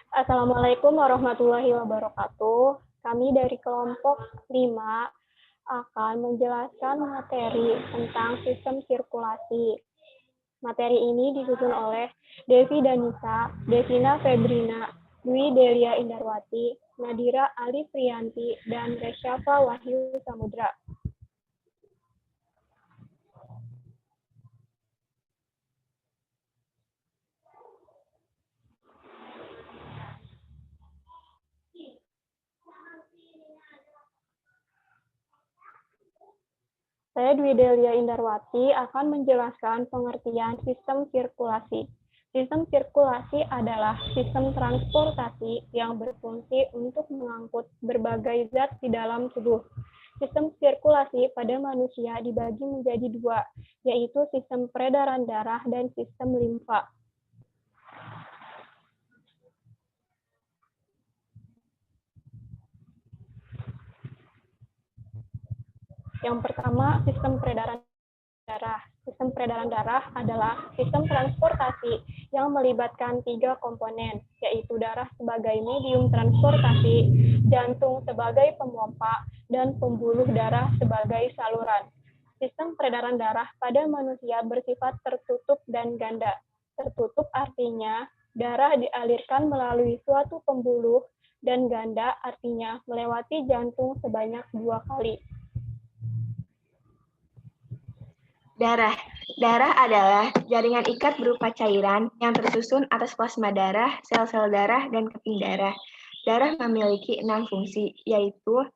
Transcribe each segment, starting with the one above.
Assalamualaikum warahmatullahi wabarakatuh. Kami dari kelompok 5 akan menjelaskan materi tentang sistem sirkulasi. Materi ini disusun oleh Devi Danisa, Devina Febrina, Dwi Delia Indarwati, Nadira Ali Priyanti, dan Resyafa Wahyu Samudra. Saya Dwi Delia Indarwati akan menjelaskan pengertian sistem sirkulasi. Sistem sirkulasi adalah sistem transportasi yang berfungsi untuk mengangkut berbagai zat di dalam tubuh. Sistem sirkulasi pada manusia dibagi menjadi dua, yaitu sistem peredaran darah dan sistem limfa. Yang pertama, sistem peredaran darah. Sistem peredaran darah adalah sistem transportasi yang melibatkan 3 komponen, yaitu darah sebagai medium transportasi, jantung sebagai pemompa, dan pembuluh darah sebagai saluran. Sistem peredaran darah pada manusia bersifat tertutup dan ganda. Tertutup artinya darah dialirkan melalui suatu pembuluh, dan ganda artinya melewati jantung sebanyak 2 kali. Darah. Darah adalah jaringan ikat berupa cairan yang tersusun atas plasma darah, sel-sel darah, dan keping darah. Darah memiliki 6 fungsi, yaitu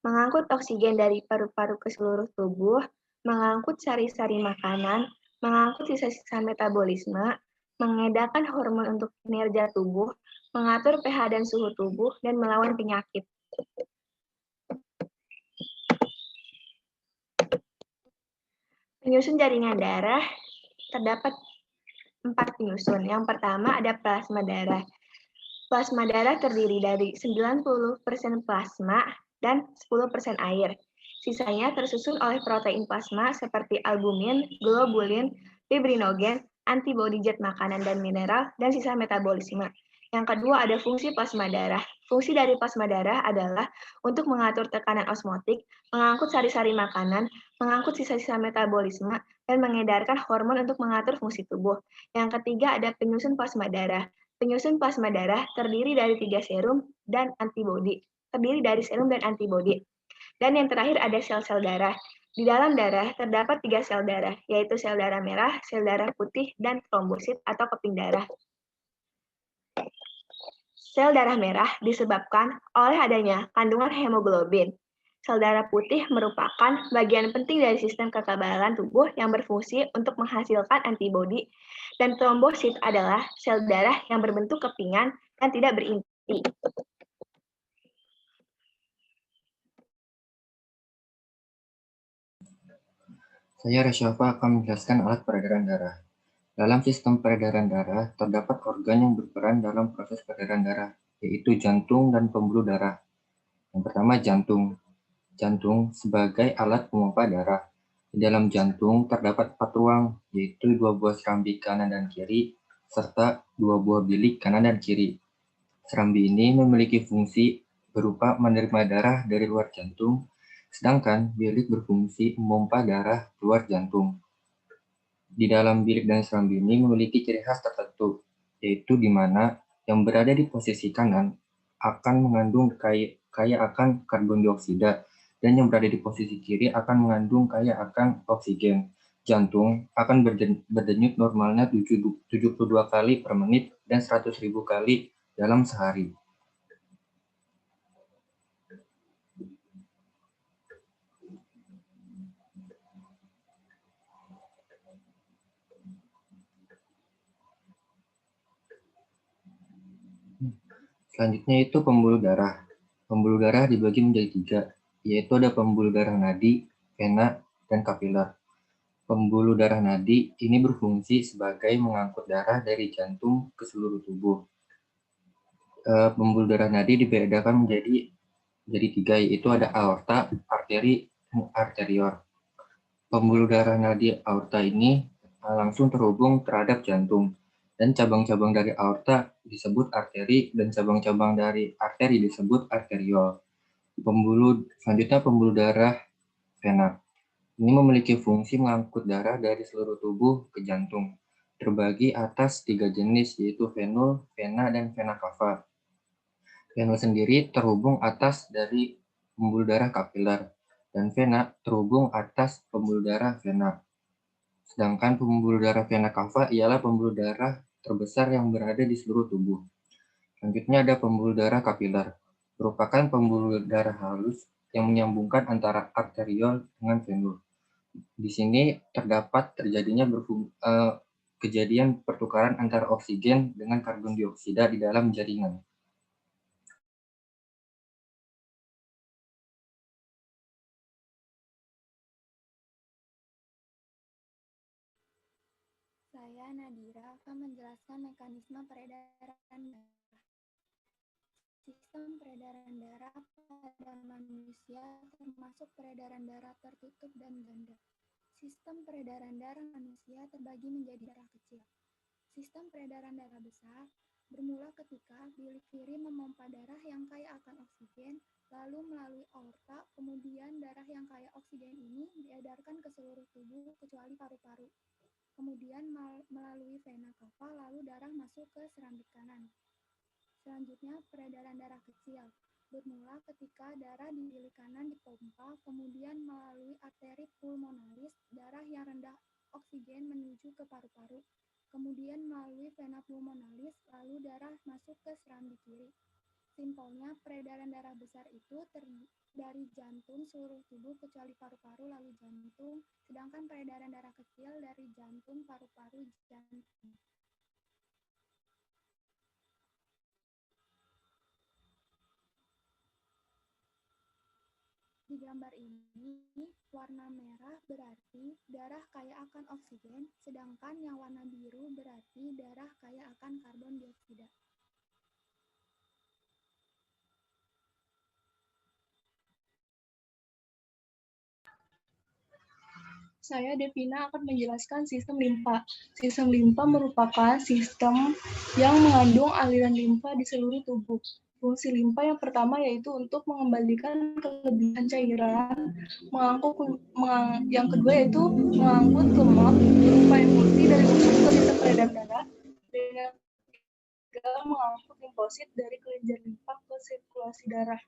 mengangkut oksigen dari paru-paru ke seluruh tubuh, mengangkut sari-sari makanan, mengangkut sisa-sisa metabolisme, mengedarkan hormon untuk kinerja tubuh, mengatur pH dan suhu tubuh, dan melawan penyakit. Penyusun jaringan darah terdapat 4 penyusun. Yang pertama ada plasma darah. Plasma darah terdiri dari 90% plasma dan 10% air. Sisanya tersusun oleh protein plasma seperti albumin, globulin, fibrinogen, antibodi zat makanan dan mineral, dan sisa metabolisme. Yang kedua ada fungsi plasma darah. Fungsi dari plasma darah adalah untuk mengatur tekanan osmotik, mengangkut sari-sari makanan, mengangkut sisa-sisa metabolisme, dan mengedarkan hormon untuk mengatur fungsi tubuh. Yang ketiga ada penyusun plasma darah. Penyusun plasma darah terdiri dari 3 serum dan antibodi. Terdiri dari serum dan antibodi. Dan yang terakhir ada sel-sel darah. Di dalam darah terdapat 3 sel darah, yaitu sel darah merah, sel darah putih, dan trombosit atau keping darah. Sel darah merah disebabkan oleh adanya kandungan hemoglobin. Sel darah putih merupakan bagian penting dari sistem kekebalan tubuh yang berfungsi untuk menghasilkan antibodi, dan trombosit adalah sel darah yang berbentuk kepingan dan tidak berinti. Saya Resyafa akan menjelaskan alat peredaran darah. Dalam sistem peredaran darah, terdapat organ yang berperan dalam proses peredaran darah, yaitu jantung dan pembuluh darah. Yang pertama, jantung. Jantung sebagai alat pemompa darah. Di dalam jantung terdapat 4 ruang, yaitu 2 buah serambi kanan dan kiri, serta 2 buah bilik kanan dan kiri. Serambi ini memiliki fungsi berupa menerima darah dari luar jantung, sedangkan bilik berfungsi memompa darah keluar jantung. Di dalam bilik dan serambi ini memiliki ciri khas tertentu, yaitu di mana yang berada di posisi kanan akan mengandung kaya akan karbon dioksida, dan yang berada di posisi kiri akan mengandung kaya akan oksigen. Jantung akan berdenyut normalnya 72 kali per menit dan 100.000 kali dalam sehari. Selanjutnya itu pembuluh darah. Pembuluh darah dibagi menjadi 3, yaitu ada pembuluh darah nadi, vena, dan kapiler. Pembuluh darah nadi ini berfungsi sebagai mengangkut darah dari jantung ke seluruh tubuh. Pembuluh darah nadi dibedakan menjadi 3, yaitu ada aorta, arteri, dan arterior. Pembuluh darah nadi aorta ini langsung terhubung terhadap jantung. Dan cabang-cabang dari aorta disebut arteri, dan cabang-cabang dari arteri disebut arteriol. Selanjutnya pembuluh darah vena. Ini memiliki fungsi mengangkut darah dari seluruh tubuh ke jantung. Terbagi atas 3 jenis, yaitu venul, vena, dan vena cava. Venul sendiri terhubung atas dari pembuluh darah kapiler, dan vena terhubung atas pembuluh darah vena. Sedangkan pembuluh darah vena cava ialah pembuluh darah terbesar yang berada di seluruh tubuh. Selanjutnya ada pembuluh darah kapiler, merupakan pembuluh darah halus yang menyambungkan antara arteriol dengan venul. Di sini terdapat terjadinya kejadian pertukaran antara oksigen dengan karbon dioksida di dalam jaringan. Saya Nadira akan menjelaskan mekanisme peredaran darah. Sistem peredaran darah pada manusia termasuk peredaran darah tertutup dan ganda. Sistem peredaran darah manusia terbagi menjadi darah kecil. Sistem peredaran darah besar bermula ketika bilik kiri memompa darah yang kaya akan oksigen, lalu melalui aorta, kemudian darah yang kaya oksigen ini diedarkan ke seluruh tubuh kecuali paru-paru. Kemudian melalui vena cava, lalu darah masuk ke serambi kanan. Selanjutnya, peredaran darah kecil bermula ketika darah di bilik kanan dipompa, kemudian melalui arteri pulmonalis, darah yang rendah oksigen menuju ke paru-paru, kemudian melalui vena pulmonalis, lalu darah masuk ke serambi kiri. Simpelnya, peredaran darah besar itu dari jantung seluruh tubuh kecuali paru-paru lalu jantung, sedangkan peredaran darah kecil dari jantung, paru-paru, jantung. Di gambar ini, warna merah berarti darah kaya akan oksigen, sedangkan yang warna biru berarti darah kaya akan karbon dioksida. Saya Devina akan menjelaskan sistem limpa. Sistem limpa merupakan sistem yang mengandung aliran limpa di seluruh tubuh. Fungsi limpa yang pertama yaitu untuk mengembalikan kelebihan cairan, yang kedua yaitu mengangkut lemak berupa emulsi dari usus ke sistem peredaran darah, dan yang ketiga mengangkut limfosit dari kelenjar limpa ke sirkulasi darah.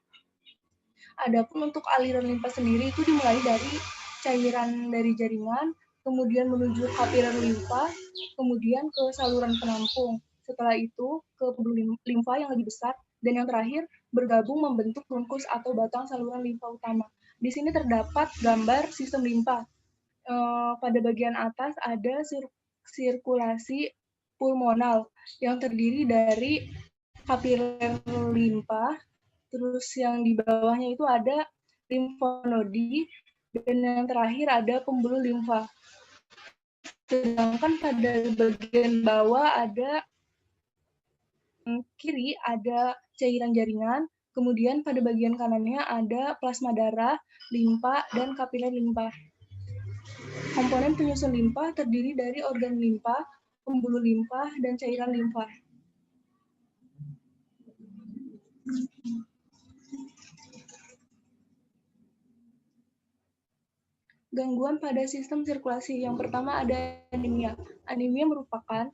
Adapun untuk aliran limpa sendiri itu dimulai dari cairan dari jaringan, kemudian menuju kapiler limpa, kemudian ke saluran penampung. Setelah itu ke pembuluh limfa yang lebih besar, dan yang terakhir bergabung membentuk trunkus atau batang saluran limfa utama. Di sini terdapat gambar sistem limpa. Pada bagian atas ada sirkulasi pulmonal yang terdiri dari kapiler limpa, terus yang di bawahnya itu ada limfonodi, dan yang terakhir ada pembuluh limfa. Sedangkan pada bagian bawah ada kiri ada cairan jaringan, kemudian pada bagian kanannya ada plasma darah, limpa, dan kapiler limpa. Komponen penyusun limpa terdiri dari organ limpa, pembuluh limpa, dan cairan limpa. Gangguan pada sistem sirkulasi. Yang pertama ada anemia. Anemia merupakan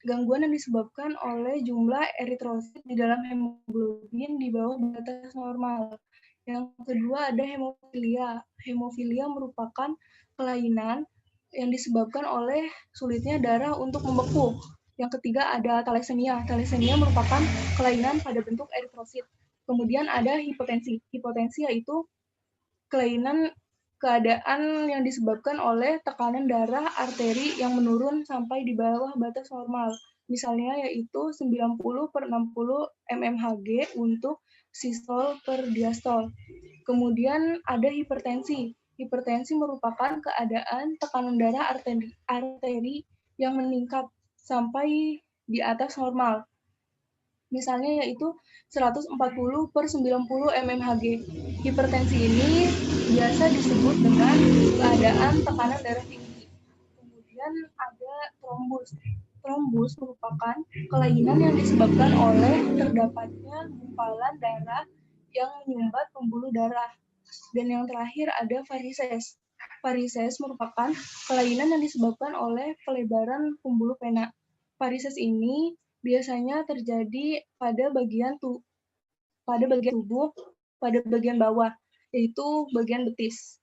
gangguan yang disebabkan oleh jumlah eritrosit di dalam hemoglobin di bawah batas normal. Yang kedua ada hemofilia. Hemofilia merupakan kelainan yang disebabkan oleh sulitnya darah untuk membeku. Yang ketiga ada thalassemia. Thalassemia merupakan kelainan pada bentuk eritrosit. Kemudian ada hipotensi. Hipotensi yaitu keadaan yang disebabkan oleh tekanan darah arteri yang menurun sampai di bawah batas normal. Misalnya yaitu 90/60 mmHg untuk sistol per diastol. Kemudian ada hipertensi. Hipertensi merupakan keadaan tekanan darah arteri yang meningkat sampai di atas normal. Misalnya yaitu 140/90 mmHg. Hipertensi ini biasa disebut dengan keadaan tekanan darah tinggi. Kemudian ada trombus. Trombus merupakan kelainan yang disebabkan oleh terdapatnya gumpalan darah yang menyumbat pembuluh darah. Dan yang terakhir ada varises. Varises merupakan kelainan yang disebabkan oleh pelebaran pembuluh vena. Varises ini biasanya terjadi pada bagian tubuh, pada bagian bawah, yaitu bagian betis.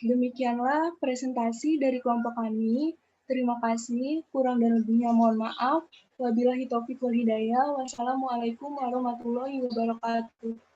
Demikianlah presentasi dari kelompok kami. Terima kasih. Kurang dan lebihnya mohon maaf. Wabillahi taufiq wal hidayah. Wassalamualaikum warahmatullahi wabarakatuh.